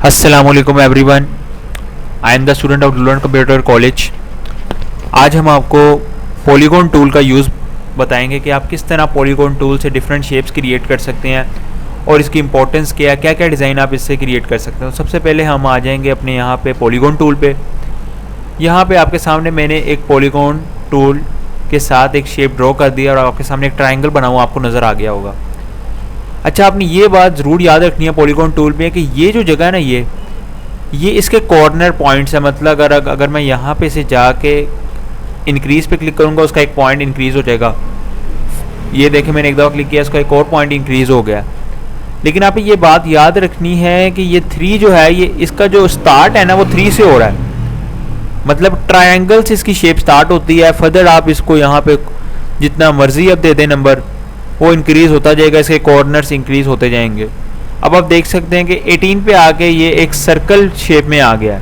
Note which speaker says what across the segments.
Speaker 1: अस्सलामुअलैकुम everyone, I am the student of लुलन computer college. आज हम आपको पॉलीगॉन टूल का यूज़ बताएंगे कि आप किस तरह पॉलीगॉन टूल से डिफरेंट शेप्स क्रिएट कर सकते हैं और इसकी इंपॉर्टेंस क्या है, क्या क्या डिज़ाइन आप इससे क्रिएट कर सकते हैं। सबसे पहले हम आ जाएंगे अपने यहाँ पे पॉलीगॉन टूल पे। यहाँ पे आपके सामने मैंने एक पॉलीगॉन टूल के साथ एक शेप ड्रॉ कर दिया और आपके सामने एक ट्राइंगल बना हुआ आपको नज़र आ गया होगा। अच्छा, आपने ये बात ज़रूर याद रखनी है पॉलीगॉन टूल पे कि ये जो जगह है ना, ये इसके कॉर्नर पॉइंट्स है। मतलब अगर मैं यहाँ पे से जाके इंक्रीज़ पे क्लिक करूँगा, उसका एक पॉइंट इंक्रीज़ हो जाएगा। ये देखें, मैंने एक दफ़ा क्लिक किया, इसका एक और पॉइंट इंक्रीज़ हो गया। लेकिन आप ये बात याद रखनी है कि ये 3 जो है, ये इसका जो स्टार्ट है ना वो 3 से हो रहा है। मतलब ट्रायंगल से इसकी शेप स्टार्ट होती है। फर्दर आप इसको यहाँ पे जितना मर्जी अब दे दें नंबर, वो इंक्रीज़ होता जाएगा, इसके कॉर्नर्स इंक्रीज़ होते जाएंगे। अब आप देख सकते हैं कि 18 पे आके ये एक सर्कल शेप में आ गया है।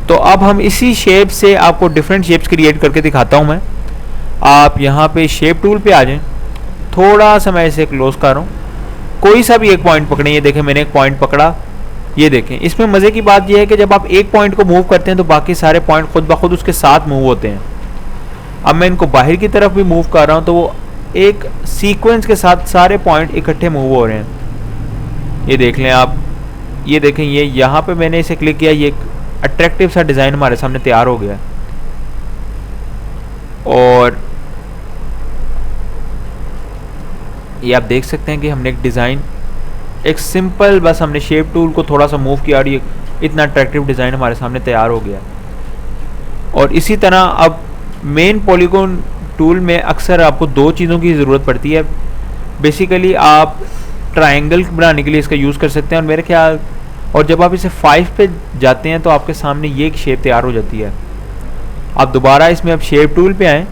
Speaker 1: तो अब हम इसी शेप से आपको डिफरेंट शेप्स क्रिएट करके दिखाता हूँ मैं। आप यहाँ पे शेप टूल पे आ जाएं, थोड़ा सा मैं इसे क्लोज कर रहा हूँ। कोई सा भी एक पॉइंट पकड़ें। ये देखें, मैंने एक पॉइंट पकड़ा। ये देखें, इसमें मज़े की बात यह है कि जब आप एक पॉइंट को मूव करते हैं तो बाकी सारे पॉइंट खुद ब खुद उसके साथ मूव होते हैं। अब मैं इनको बाहर की तरफ भी मूव कर रहा हूँ तो वो एक सीक्वेंस के साथ सारे पॉइंट इकट्ठे मूव हो रहे हैं। ये देख लें आप, ये देखें, ये यहाँ पे मैंने इसे क्लिक किया, ये एक अट्रैक्टिव सा डिज़ाइन हमारे सामने तैयार हो गया। और ये आप देख सकते हैं कि हमने एक डिज़ाइन, एक सिंपल बस हमने शेप टूल को थोड़ा सा मूव किया और ये इतना अट्रैक्टिव डिज़ाइन हमारे सामने तैयार हो गया। और इसी तरह अब मेन पॉलीगॉन टूल में अक्सर आपको 2 चीज़ों की ज़रूरत पड़ती है। बेसिकली आप ट्रायंगल बनाने के लिए इसका यूज़ कर सकते हैं, और मेरे ख्याल, और जब आप इसे 5 पे जाते हैं तो आपके सामने ये एक शेप तैयार हो जाती है। आप दोबारा इसमें अब शेप टूल पे आएँ।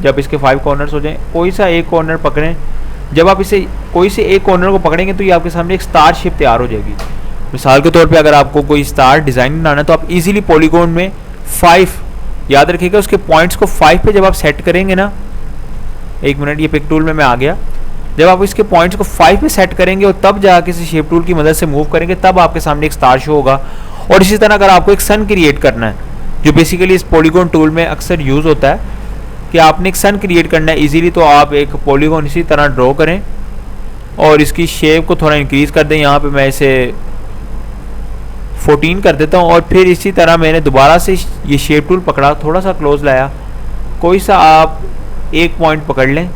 Speaker 1: जब इसके 5 कॉर्नर्स हो जाएं, कोई सा एक कॉर्नर पकड़ें। जब आप इसे कोई से एक कॉर्नर को पकड़ेंगे तो ये आपके सामने एक स्टार शेप तैयार हो जाएगी। मिसाल के तौर पर अगर आपको कोई स्टार डिज़ाइन बनाना है तो आप ईजिली पॉलीगॉन में 5, याद रखिएगा उसके पॉइंट्स को 5 पे जब आप सेट करेंगे ना, 1 मिनट, ये पिक टूल में मैं आ गया। जब आप इसके पॉइंट्स को 5 पे सेट करेंगे और तब जाके इसे शेप टूल की मदद से मूव करेंगे, तब आपके सामने एक स्टार शो होगा। और इसी तरह अगर आपको एक सन क्रिएट करना है, जो बेसिकली इस पॉलीगॉन टूल में अक्सर यूज़ होता है कि आपने एक सन क्रिएट करना है ईजिली, तो आप एक पॉलीगॉन इसी तरह ड्रॉ करें और इसकी शेप को थोड़ा इंक्रीज़ कर दें। यहाँ पर मैं इसे 14 कर देता हूँ। और फिर इसी तरह मैंने दोबारा से ये शेप टूल पकड़ा, थोड़ा सा क्लोज लाया, कोई सा आप एक पॉइंट पकड़ लें,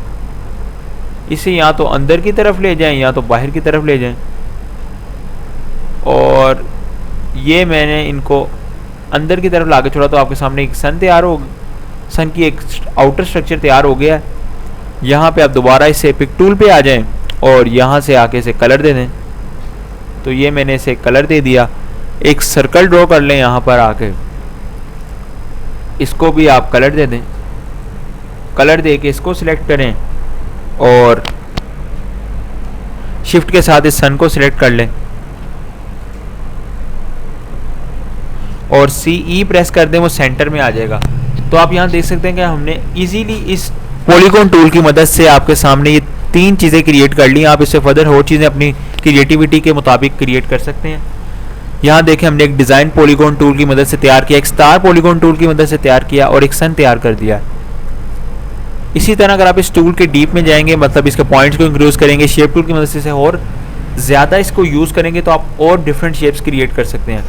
Speaker 1: इसे या तो अंदर की तरफ ले जाएं या तो बाहर की तरफ ले जाएं। और ये मैंने इनको अंदर की तरफ लाके छोड़ा तो आपके सामने एक सन तैयार हो, सन की एक आउटर स्ट्रक्चर तैयार हो गया। यहाँ पे आप दोबारा इसे पिक टूल पे आ जाएं और यहाँ से आके इसे कलर दे दें। तो ये मैंने इसे कलर दे दिया। एक सर्कल ड्रॉ कर लें यहाँ पर आके, इसको भी आप कलर दे दें। कलर दे के इसको सिलेक्ट करें और शिफ्ट के साथ इस सन को सिलेक्ट कर लें और CE प्रेस कर दें, वो सेंटर में आ जाएगा। तो आप यहाँ देख सकते हैं कि हमने इजीली इस पॉलीगॉन टूल की मदद से आपके सामने ये 3 चीज़ें क्रिएट कर ली। आप इससे फर्दर और चीज़ें अपनी क्रिएटिविटी के मुताबिक क्रिएट कर सकते हैं। यहाँ देखें, हमने एक डिज़ाइन पॉलीगॉन टूल की मदद से तैयार किया, एक स्टार पॉलीगॉन टूल की मदद से तैयार किया और एक सन तैयार कर दिया। इसी तरह अगर आप इस टूल के डीप में जाएंगे, मतलब इसके पॉइंट्स को इंक्रीज करेंगे, शेप टूल की मदद से और ज़्यादा इसको यूज़ करेंगे तो आप और डिफरेंट शेप्स क्रिएट कर सकते हैं।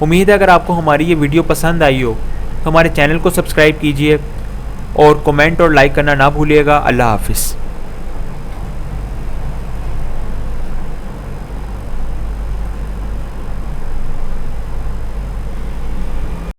Speaker 1: उम्मीद है अगर आपको हमारी ये वीडियो पसंद आई हो तो हमारे चैनल को सब्सक्राइब कीजिए और कमेंट और लाइक करना ना भूलिएगा। अल्लाह हाफिज़।